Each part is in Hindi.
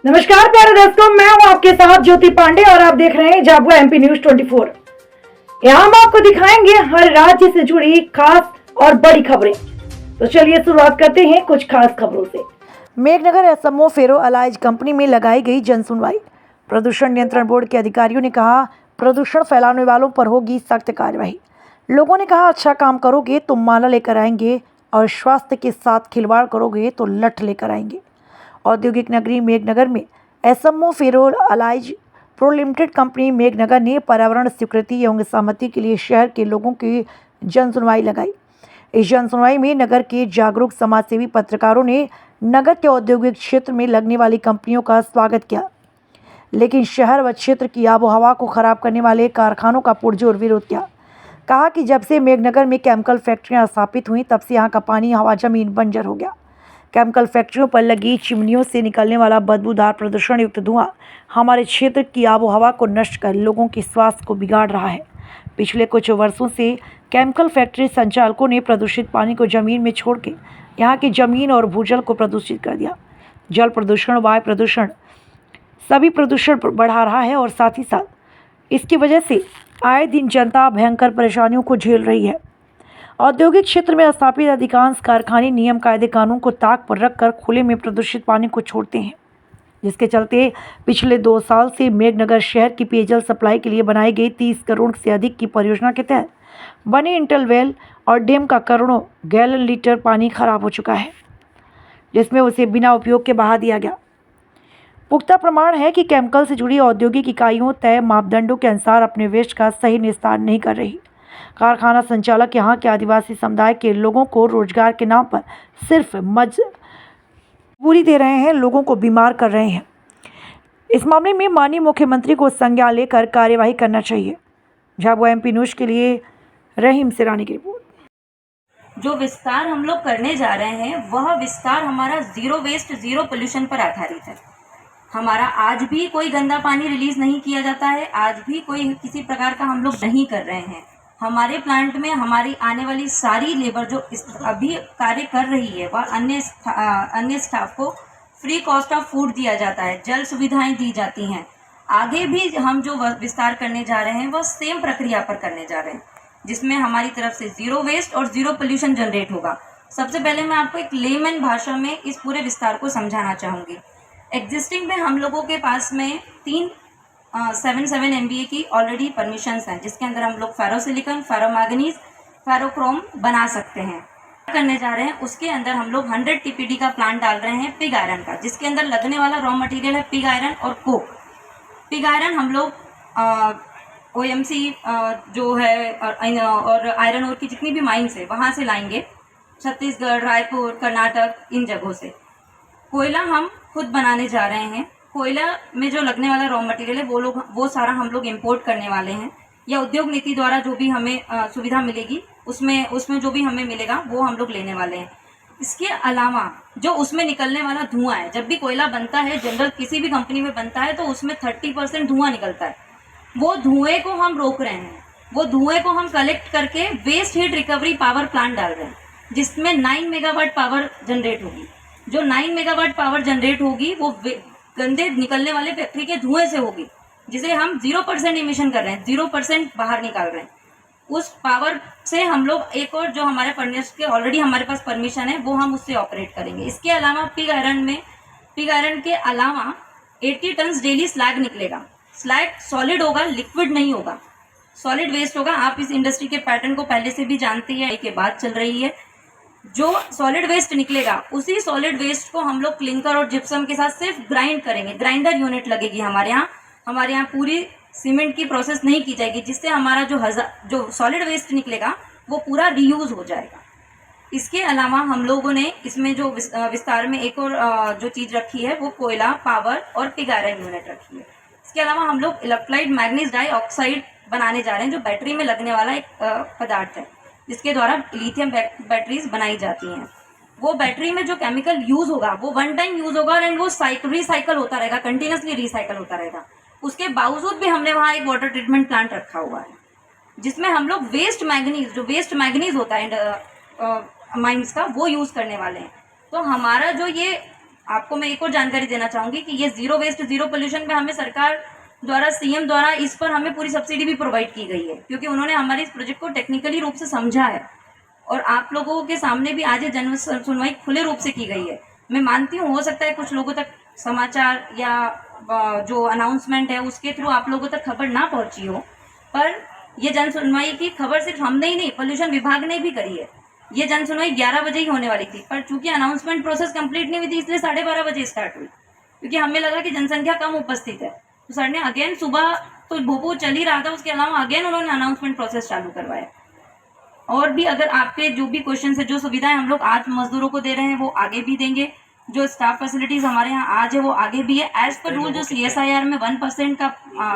नमस्कार प्यारे दोस्तों, मैं हूं आपके साथ ज्योति पांडे और आप देख रहे हैं झाबुआ एमपी न्यूज 24। यहाँ हम आपको दिखाएंगे हर राज्य से जुड़ी खास और बड़ी खबरें। तो चलिए शुरुआत करते हैं कुछ खास खबरों से। मेघनगर एसएमओ फेरो अलाइज कंपनी में लगाई गई जन सुनवाई। प्रदूषण नियंत्रण बोर्ड के अधिकारियों ने कहा, प्रदूषण फैलाने वालों पर होगी सख्त कार्यवाही। लोगों ने कहा, अच्छा काम करोगे तो माला लेकर आएंगे और स्वास्थ्य के साथ खिलवाड़ करोगे तो लठ लेकर आएंगे। औद्योगिक नगरी मेघनगर में एसएमओ फेरो allies pro limited company Meghnagar ने पर्यावरण स्वीकृति एवं सहमति के लिए शहर के लोगों की जन सुनवाई लगाई। इस जन सुनवाई में नगर के जागरूक समाजसेवी पत्रकारों ने नगर के औद्योगिक क्षेत्र में लगने वाली कंपनियों का स्वागत किया, लेकिन शहर व क्षेत्र की आबोहवा को खराब करने वाले कारखानों का पुरजोर विरोध किया। कहा कि जब से मेघनगर में केमिकल फैक्ट्रियां स्थापित हुई तब से यहाँ का पानी, हवा, जमीन बंजर हो गया। केमिकल फैक्ट्रियों पर लगी चिमनियों से निकलने वाला बदबूदार प्रदूषण युक्त धुआं हमारे क्षेत्र की आबोहवा को नष्ट कर लोगों के स्वास्थ्य को बिगाड़ रहा है। पिछले कुछ वर्षों से केमिकल फैक्ट्री संचालकों ने प्रदूषित पानी को जमीन में छोड़ के यहाँ की जमीन और भूजल को प्रदूषित कर दिया। जल प्रदूषण, वायु प्रदूषण सभी प्रदूषण बढ़ा रहा है और साथ ही साथ इसकी वजह से आए दिन जनता भयंकर परेशानियों को झेल रही है। औद्योगिक क्षेत्र में स्थापित अधिकांश कारखाने नियम, कायदे, कानून को ताक पर रखकर खुले में प्रदूषित पानी को छोड़ते हैं, जिसके चलते पिछले 2 साल से मेघनगर शहर की पेयजल सप्लाई के लिए बनाई गई 30 करोड़ से अधिक की परियोजना के तहत बने इंटरवेल और डैम का करोड़ों गैलन लीटर पानी खराब हो चुका है, जिसमें उसे बिना उपयोग के बहा दिया गया। पुख्ता प्रमाण है कि केमिकल से जुड़ी औद्योगिक इकाइयों तय मापदंडों के अनुसार अपने वेस्ट का सही निस्तारण नहीं कर रही। कारखाना संचालक यहाँ के आदिवासी समुदाय के लोगों को रोजगार के नाम पर सिर्फ मजबूरी दे रहे हैं, लोगों को बीमार कर रहे हैं। इस मामले में माननीय मुख्यमंत्री को संज्ञान लेकर कार्यवाही करना चाहिए। झाबुआ एमपी न्यूज के लिए रहीम सिरानी की रिपोर्ट। जो विस्तार हम लोग करने जा रहे हैं वह विस्तार हमारा जीरो वेस्ट, जीरो पोल्यूशन पर आधारित है। हमारा आज भी कोई गंदा पानी रिलीज नहीं किया जाता है, आज भी कोई किसी प्रकार का हम लोग नहीं कर रहे हैं। हमारे प्लांट में हमारी आने वाली सारी लेबर जो अभी कार्य कर रही है वह अन्य स्टाफ को फ्री कॉस्ट ऑफ फूड दिया जाता है, जल सुविधाएं दी जाती हैं। आगे भी हम जो विस्तार करने जा रहे हैं वह सेम प्रक्रिया पर करने जा रहे हैं, जिसमें हमारी तरफ से जीरो वेस्ट और जीरो पोल्यूशन जनरेट होगा। सबसे पहले मैं आपको एक लेमन भाषा में इस पूरे विस्तार को समझाना चाहूँगी। एग्जिस्टिंग में हम लोगों के पास में 7 MBA की ऑलरेडी परमिशंस हैं, जिसके अंदर हम लोग फेरोसिलिकॉन, फेरोमैंगनीज, फेरोक्रोम बना सकते हैं। करने जा रहे हैं उसके अंदर हम लोग 100 TPD का प्लांट डाल रहे हैं पिग आयरन का, जिसके अंदर लगने वाला रॉ मटेरियल है पिग आयरन और कोक। पिग आयरन हम लोग OMC जो है और आयरन ओर की जितनी भी माइंस है वहाँ से लाएंगे, छत्तीसगढ़, रायपुर, कर्नाटक, इन जगहों से। कोयला हम खुद बनाने जा रहे हैं। कोयला में जो लगने वाला रॉ मटेरियल है वो सारा हम लोग इंपोर्ट करने वाले हैं, या उद्योग नीति द्वारा जो भी हमें सुविधा मिलेगी उसमें जो भी हमें मिलेगा वो हम लोग लेने वाले हैं। इसके अलावा जो उसमें निकलने वाला धुआं है, जब भी कोयला बनता है, जनरल किसी भी कंपनी में बनता है तो उसमें 30% धुआं निकलता है। वो धुएं को हम रोक रहे हैं, वो धुएं को हम कलेक्ट करके waste heat recovery power plant डाल रहे हैं, जिसमें 9 मेगावाट पावर जनरेट होगी। जो 9 मेगावाट पावर जनरेट होगी वो गंदे निकलने वाले फैक्ट्री के धुएं से होगी, जिसे हम 0% इमिशन कर रहे हैं, 0% बाहर निकाल रहे हैं। उस पावर से हम लोग एक और जो हमारे फर्नेस के ऑलरेडी हमारे पास परमिशन है वो हम उससे ऑपरेट करेंगे। इसके अलावा पिग आयरन के अलावा 80 टन डेली स्लैग निकलेगा। स्लैग सॉलिड होगा, लिक्विड नहीं होगा, सॉलिड वेस्ट होगा। आप इस इंडस्ट्री के पैटर्न को पहले से भी जानते हैं, एक बात चल रही है। जो सॉलिड वेस्ट निकलेगा उसी सॉलिड वेस्ट को हम लोग क्लिंकर और जिप्सम के साथ सिर्फ ग्राइंड करेंगे। ग्राइंडर यूनिट लगेगी हमारे यहाँ पूरी सीमेंट की प्रोसेस नहीं की जाएगी, जिससे हमारा जो सॉलिड वेस्ट निकलेगा वो पूरा रीयूज हो जाएगा। इसके अलावा हम लोगों ने इसमें जो विस्तार में एक और जो चीज़ रखी है वो कोयला, पावर और पिग आयरन यूनिट रखी है। इसके अलावा हम लोग इलेक्ट्रोलाइट मैग्नीज डाइऑक्साइड बनाने जा रहे हैं, जो बैटरी में लगने वाला एक पदार्थ है, जिसके द्वारा लिथियम बैटरीज बनाई जाती हैं। वो बैटरी में जो केमिकल यूज होगा वो 1 टाइम यूज होगा और वो रिसाइकल होता रहेगा, कंटिन्यूसली रिसाइकल होता रहेगा। उसके बावजूद भी हमने वहाँ एक वाटर ट्रीटमेंट प्लांट रखा हुआ है, जिसमें हम लोग वेस्ट मैग्नीज होता है माइंस का, वो यूज करने वाले हैं। तो हमारा जो ये आपको मैं एक और जानकारी देना चाहूँगी कि ये ज़ीरो वेस्ट ज़ीरो पोल्यूशन पे हमें सरकार द्वारा, सीएम द्वारा इस पर हमें पूरी सब्सिडी भी प्रोवाइड की गई है, क्योंकि उन्होंने हमारे इस प्रोजेक्ट को टेक्निकली रूप से समझा है और आप लोगों के सामने भी आज ये जन सुनवाई खुले रूप से की गई है। मैं मानती हूँ हो सकता है कुछ लोगों तक समाचार या जो अनाउंसमेंट है उसके थ्रू आप लोगों तक खबर ना पहुंची हो, पर ये जन सुनवाई की खबर सिर्फ हमने ही नहीं, पोल्यूशन विभाग ने भी करी है। ये जन सुनवाई 11 बजे ही होने वाली थी, पर चूंकि अनाउंसमेंट प्रोसेस कंप्लीट नहीं हुई थी इसलिए 12:30 बजे स्टार्ट हुई, क्योंकि हमें लगा कि जनसंख्या कम उपस्थित है। तो सर ने अगेन सुबह तो भोपू चल ही रहा था, उसके अलावा अगेन उन्होंने अनाउंसमेंट प्रोसेस चालू करवाया। और भी अगर आपके जो भी क्वेश्चन है, जो सुविधाएं हम लोग आज मजदूरों को दे रहे हैं वो आगे भी देंगे, जो स्टाफ फैसिलिटीज हमारे यहाँ आज है वो आगे भी है। एज पर रूल जो CSIR में 1% का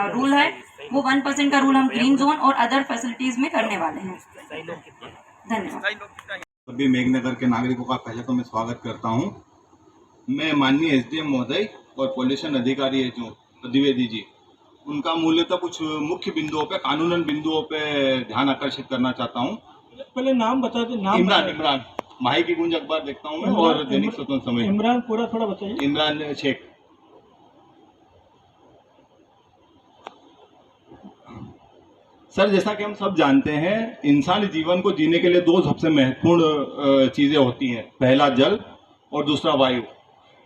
रूल है, वो 1% का रूल हम ग्रीन जोन और अदर फैसिलिटीज में करने वाले हैं। धन्यवाद। सभी मेघनगर के नागरिकों का पहले तो मैं स्वागत करता हूं। मैं माननीय SDM महोदय और पोल्यूशन अधिकारी है जो द्विवेदी जी, उनका मूल्यतः कुछ मुख्य बिंदुओं पे, कानूनन बिंदुओं पे ध्यान आकर्षित करना चाहता हूं। पहले नाम बता दे। नाम इमरान माही की गुंज अखबार देखता हूं मैं और दैनिक स्वतंत्र समय। इमरान पूरा थोड़ा बताइए। इमरान शेख। सर, जैसा कि हम सब जानते हैं, इंसानी जीवन को जीने के लिए दो सबसे महत्वपूर्ण चीजें होती हैं, पहला जल और दूसरा वायु।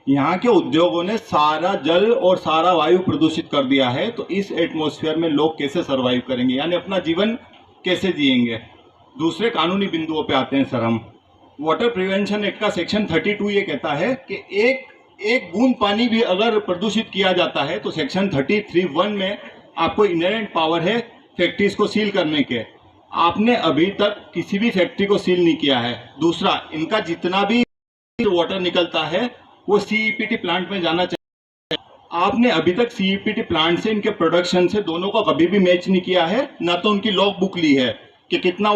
यहाँ के उद्योगों ने सारा जल और सारा वायु प्रदूषित कर दिया है, तो इस एटमॉस्फेयर में लोग कैसे सरवाइव करेंगे, यानी अपना जीवन कैसे जिएंगे। दूसरे कानूनी बिंदुओं पे आते हैं सर हम। वाटर प्रिवेंशन एक्ट का सेक्शन 32 ये कहता है कि एक बूंद पानी भी अगर प्रदूषित किया जाता है तो सेक्शन 33(1) में आपको इनहेरेंट पावर है फैक्ट्रीज को सील करने के। आपने अभी तक किसी भी फैक्ट्री को सील नहीं किया है। दूसरा, इनका जितना भी वाटर निकलता है वो CEPT प्लांट में जाना चाहिए। आपने अभी तक CEPT प्लांट से इनके प्रोडक्शन से दोनों का कभी भी मैच नहीं किया है, ना तो उनकी लॉग बुक ली है कि कितना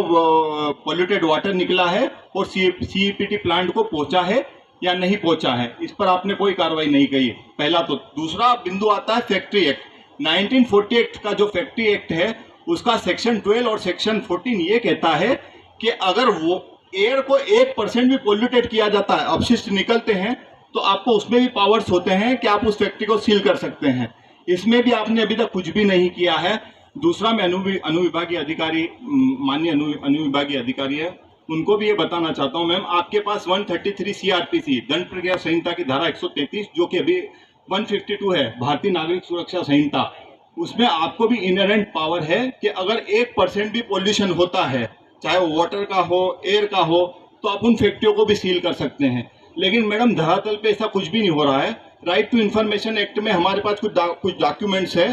पॉल्यूटेड वाटर निकला है और CEPT प्लांट को पहुंचा है या नहीं पहुंचा है, इस पर आपने कोई कार्रवाई नहीं की। पहला तो। दूसरा बिंदु आता है फैक्ट्री एक्ट। 1948 का जो फैक्ट्री एक्ट है उसका सेक्शन 12 और सेक्शन 14 ये कहता है कि अगर वो एयर को 1% भी पोल्यूटेड किया जाता है, अपशिष्ट निकलते हैं, तो आपको उसमें भी पावर्स होते हैं कि आप उस फैक्ट्री को सील कर सकते हैं। इसमें भी आपने अभी तक कुछ भी नहीं किया है। दूसरा, मैं अनुविभागीय अधिकारी, माननीय अनुविभागीय अधिकारी है, उनको भी ये बताना चाहता हूँ, मैम आपके पास 133 CRPC दंड प्रक्रिया संहिता की धारा 133 जो कि अभी 152 है भारतीय नागरिक सुरक्षा संहिता, उसमें आपको भी इनहेरेंट पावर है कि अगर 1% भी पोल्यूशन होता है, चाहे वो वाटर का हो, एयर का हो, तो आप उन फैक्ट्रियों को भी सील कर सकते हैं। लेकिन मैडम धरातल पे ऐसा कुछ भी नहीं हो रहा है। राइट टू इन्फॉर्मेशन एक्ट में हमारे पास कुछ डॉक्यूमेंट्स है।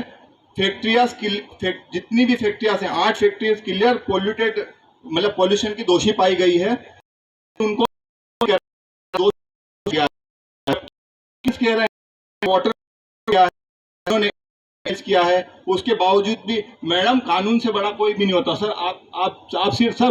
फैक्ट्रियाँ जितनी भी फैक्ट्रियाँ हैं, 8 फैक्ट्रियाँ क्लियर पोल्यूटेड मतलब पोल्यूशन की दोषी पाई गई है। उनको कह रहे हैं वाटर किया है, उसके बावजूद भी मैडम कानून से बड़ा कोई भी नहीं होता। सर आप सिर्फ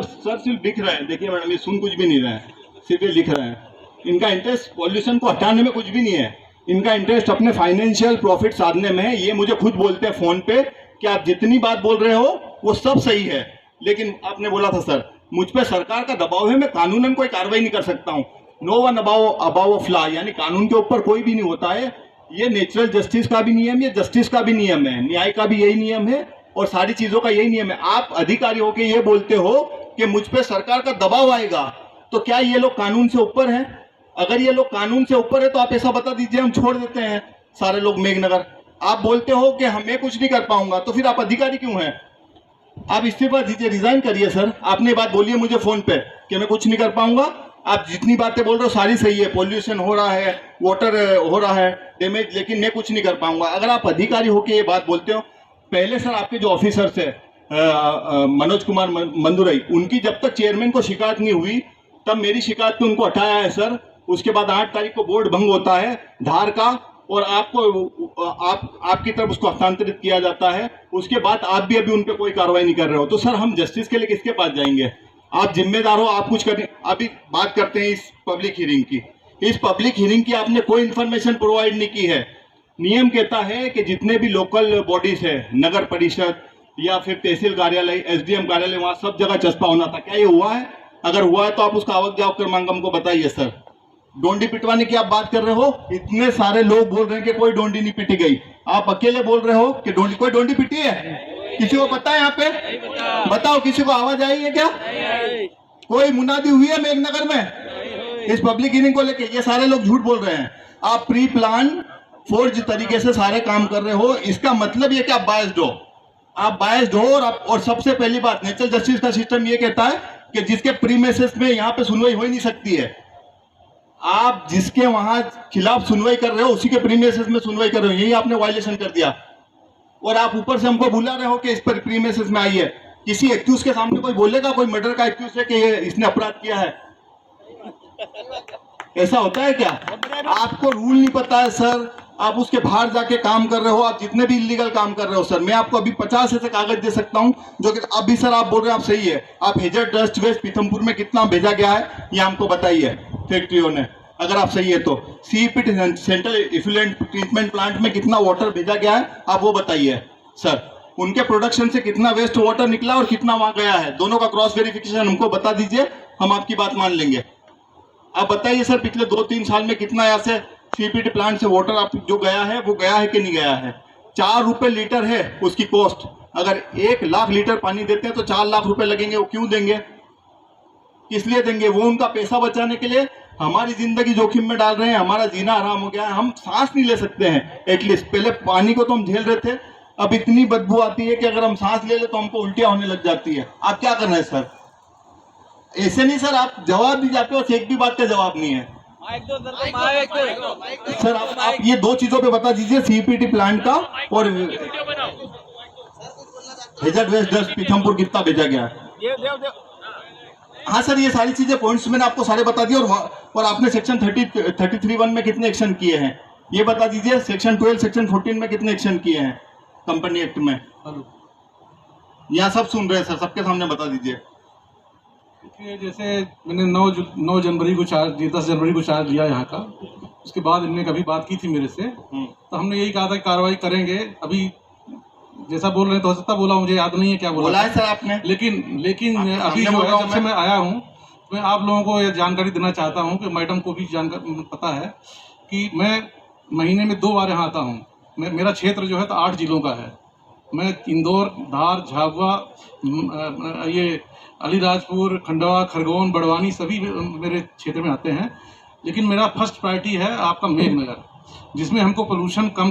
लिख रहे हैं। देखिए मैडम, ये सुन कुछ भी नहीं रहे हैं, सिर्फ ये लिख रहे हैं। इनका इंटरेस्ट पॉल्यूशन को हटाने में कुछ भी नहीं है, इनका इंटरेस्ट अपने फाइनेंशियल प्रॉफिट साधने में है। ये मुझे खुद बोलते हैं फोन पे कि आप जितनी बात बोल रहे हो वो सब सही है, लेकिन आपने बोला था सर मुझ पे सरकार का दबाव है, मैं कानूनन कोई कार्रवाई नहीं कर सकता हूँ। No one above of law, यानी कानून के ऊपर कोई भी नहीं होता है। ये नेचुरल जस्टिस का भी नियम, ये जस्टिस का भी नियम है, न्याय का भी यही नियम है और सारी चीजों का यही नियम है। आप अधिकारी होके ये बोलते हो कि मुझ पे सरकार का दबाव आएगा, तो क्या ये लोग कानून से ऊपर हैं? अगर ये लोग कानून से ऊपर है तो आप ऐसा बता दीजिए, हम छोड़ देते हैं सारे लोग मेघनगर। आप बोलते हो कि मैं कुछ नहीं कर पाऊंगा, तो फिर आप अधिकारी क्यों हैं? आप इस्तीफा दीजिए, रिजाइन करिए सर। आपने बात बोली है मुझे फोन पे कि मैं कुछ नहीं कर पाऊंगा। आप जितनी बातें बोल रहे हो सारी सही है, पोल्यूशन हो रहा है, वाटर हो रहा है डैमेज, लेकिन मैं कुछ नहीं कर पाऊंगा। अगर आप अधिकारी होके ये बात बोलते हो, पहले सर आपके जो ऑफिसर्स है मनोज कुमार मंदुरई, उनकी जब तक चेयरमैन को शिकायत नहीं हुई तब मेरी शिकायत पे उनको हटाया है सर। उसके बाद 8 तारीख को बोर्ड भंग होता है धार का और आपकी तरफ उसको हस्तांतरित किया जाता है। उसके बाद आप भी अभी उन पर कोई कार्रवाई नहीं कर रहे हो, तो सर हम जस्टिस के लिए किसके पास जाएंगे? आप जिम्मेदार हो, आप कुछ करें। अभी बात करते हैं इस पब्लिक हियरिंग की। इस पब्लिक हियरिंग की आपने कोई इन्फॉर्मेशन प्रोवाइड नहीं की है। नियम कहता है कि जितने भी लोकल बॉडीज है, नगर परिषद या फिर तहसील कार्यालय, SDM कार्यालय, वहाँ सब जगह चस्पा होना था। क्या ये हुआ है? अगर हुआ है तो आप उसका आवक जावक क्रमांक हमको बताइए सर। डोंडी पिटवाने की आप बात कर रहे हो, इतने सारे लोग बोल रहे हैं कि कोई डोंडी नहीं पिटी गई, आप अकेले बोल रहे हो कि कोई डोंडी पिटी है? किसी को पता है? यहाँ पे बताओ, किसी को आवाज आई है क्या? कोई मुनादी हुई है मेघनगर में इस पब्लिक हीयरिंग को लेके? ये सारे लोग झूठ बोल रहे हैं। आप प्री प्लान फोर्ज तरीके से सारे काम कर रहे हो, इसका मतलब ये कि आप बायस्ड हो। आप बायस्ड हो और सबसे पहली बात, नेचुरल जस्टिस का सिस्टम ये कहता है कि जिसके प्रीमिसेस में यहाँ पे सुनवाई हो ही नहीं सकती है, आप जिसके वहां खिलाफ सुनवाई कर रहे हो उसी के प्रीमिसेस में सुनवाई कर रहे हो, यही आपने वायलेशन कर दिया। और आप ऊपर से हमको बुला रहे हो कि इस पर प्रीमिसेस में आई है। किसी एक्यूज के सामने कोई बोलेगा, कोई मर्डर का एक्यूज है कि ये इसने अपराध किया है? ऐसा होता है क्या? आपको रूल नहीं पता है सर, आप उसके बाहर जाके काम कर रहे हो, आप जितने भी इलीगल काम कर रहे हो सर, मैं आपको अभी 50 ऐसे कागज दे सकता हूं जो कि अभी सर आप बोल रहे हैं आप सही है। आप हेजर डस्ट वेस्ट पीथमपुर में कितना भेजा गया है ये हमको बताइए फैक्ट्रियों ने, अगर आप सही है तो। CPT central effluent treatment plant में कितना वाटर भेजा गया है आप वो बताइए सर। उनके प्रोडक्शन से कितना वेस्ट वाटर निकला और कितना वहां गया है, दोनों का क्रॉस वेरिफिकेशन हमको बता दीजिए, हम आपकी बात मान लेंगे। आप बताइए सर, पिछले 2-3 साल में कितना यहाँ से सीपीटी प्लांट से वाटर आप जो गया है वो गया है कि नहीं गया है? 4 रुपए लीटर है उसकी कॉस्ट। अगर 1 लाख लीटर पानी देते हैं तो 4 लाख रुपए लगेंगे। वो क्यों देंगे? किस लिए देंगे? वो उनका पैसा बचाने के लिए हमारी जिंदगी जोखिम में डाल रहे हैं, हमारा जीना हराम हो गया है, हम सांस नहीं ले सकते हैं। एटलीस्ट पहले पानी को तो हम झेल रहे थे, अब इतनी बदबू आती है कि अगर हम सांस ले ले तो हमको उल्टियां होने लग जाती है। आप क्या कर रहे हैं सर? ऐसे नहीं सर, आप जवाब भी जाते हो, एक भी बात का जवाब नहीं है सर। आप ये 2 चीजों पे बता दीजिए, सीपीटी प्लांट का और हेजर वेस्ट डस्ट पीथमपुर कितना भेजा गया है? हाँ सर, ये सारी चीजें पॉइंट्स मैंने आपको सारे बता दिए। और आपने सेक्शन 33(1) में कितने एक्शन किए हैं ये बता दीजिए। सेक्शन 12, सेक्शन 14 में कितने एक्शन किए हैं कंपनी एक्ट में? यहाँ सब सुन रहे हैं सर, सबके सामने बता दीजिए। जैसे मैंने 9 जनवरी को चार्ज दिया, 10 जनवरी को चार्ज लिया यहाँ का, उसके बाद इनने कभी बात की थी मेरे से, तो हमने यही कहा था कि कार्रवाई करेंगे। अभी जैसा बोल रहे हैं तो हो सकता बोला, मुझे याद नहीं है क्या बोला है सर आपने। लेकिन अभी जो है, जब से मैं आया हूँ मैं आप लोगों को यह जानकारी देना चाहता हूँ कि मैडम को भी जानकारी पता है कि मैं महीने में 2 बार यहाँ आता हूँ। मेरा क्षेत्र जो है तो 8 जिलों का है। मैं इंदौर, धार, झाबुआ, ये अलीराजपुर, खंडवा, खरगोन, बड़वानी सभी मेरे क्षेत्र में आते हैं। लेकिन मेरा फर्स्ट प्रायोरिटी है आपका मेघनगर, जिसमें हमको पोल्यूशन कम